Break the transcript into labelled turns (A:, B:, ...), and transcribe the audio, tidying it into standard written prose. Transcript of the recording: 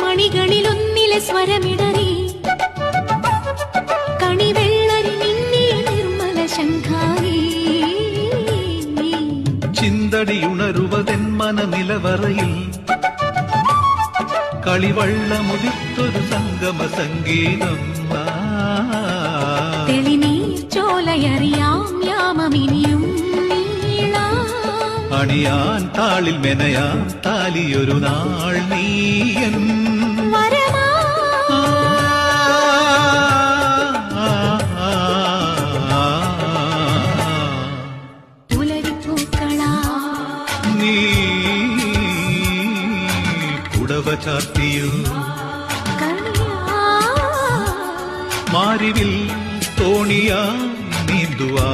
A: മണികളിലൊന്നിലെ സ്വരമിടറി കണിവെള്ളരി നിന്നെ നിർമ്മല ശങ്കാരി
B: ചിന്തടിയുണരുവതെന്മന നിലവറയിൽ കളിവള്ളമുതിർത്തൊരു സംഗമ സംഗീതം
A: തെളിനീർ ചോലയറിയാം യാമമിനിയും
B: അണിയാൻ താളിൽ മെനയാൻ താലിയൊരു നാൾ നീയൻ നീ കുടവ ചാർത്തിയോ മാരിവിൽ തോണിയാ നീന്തുവാ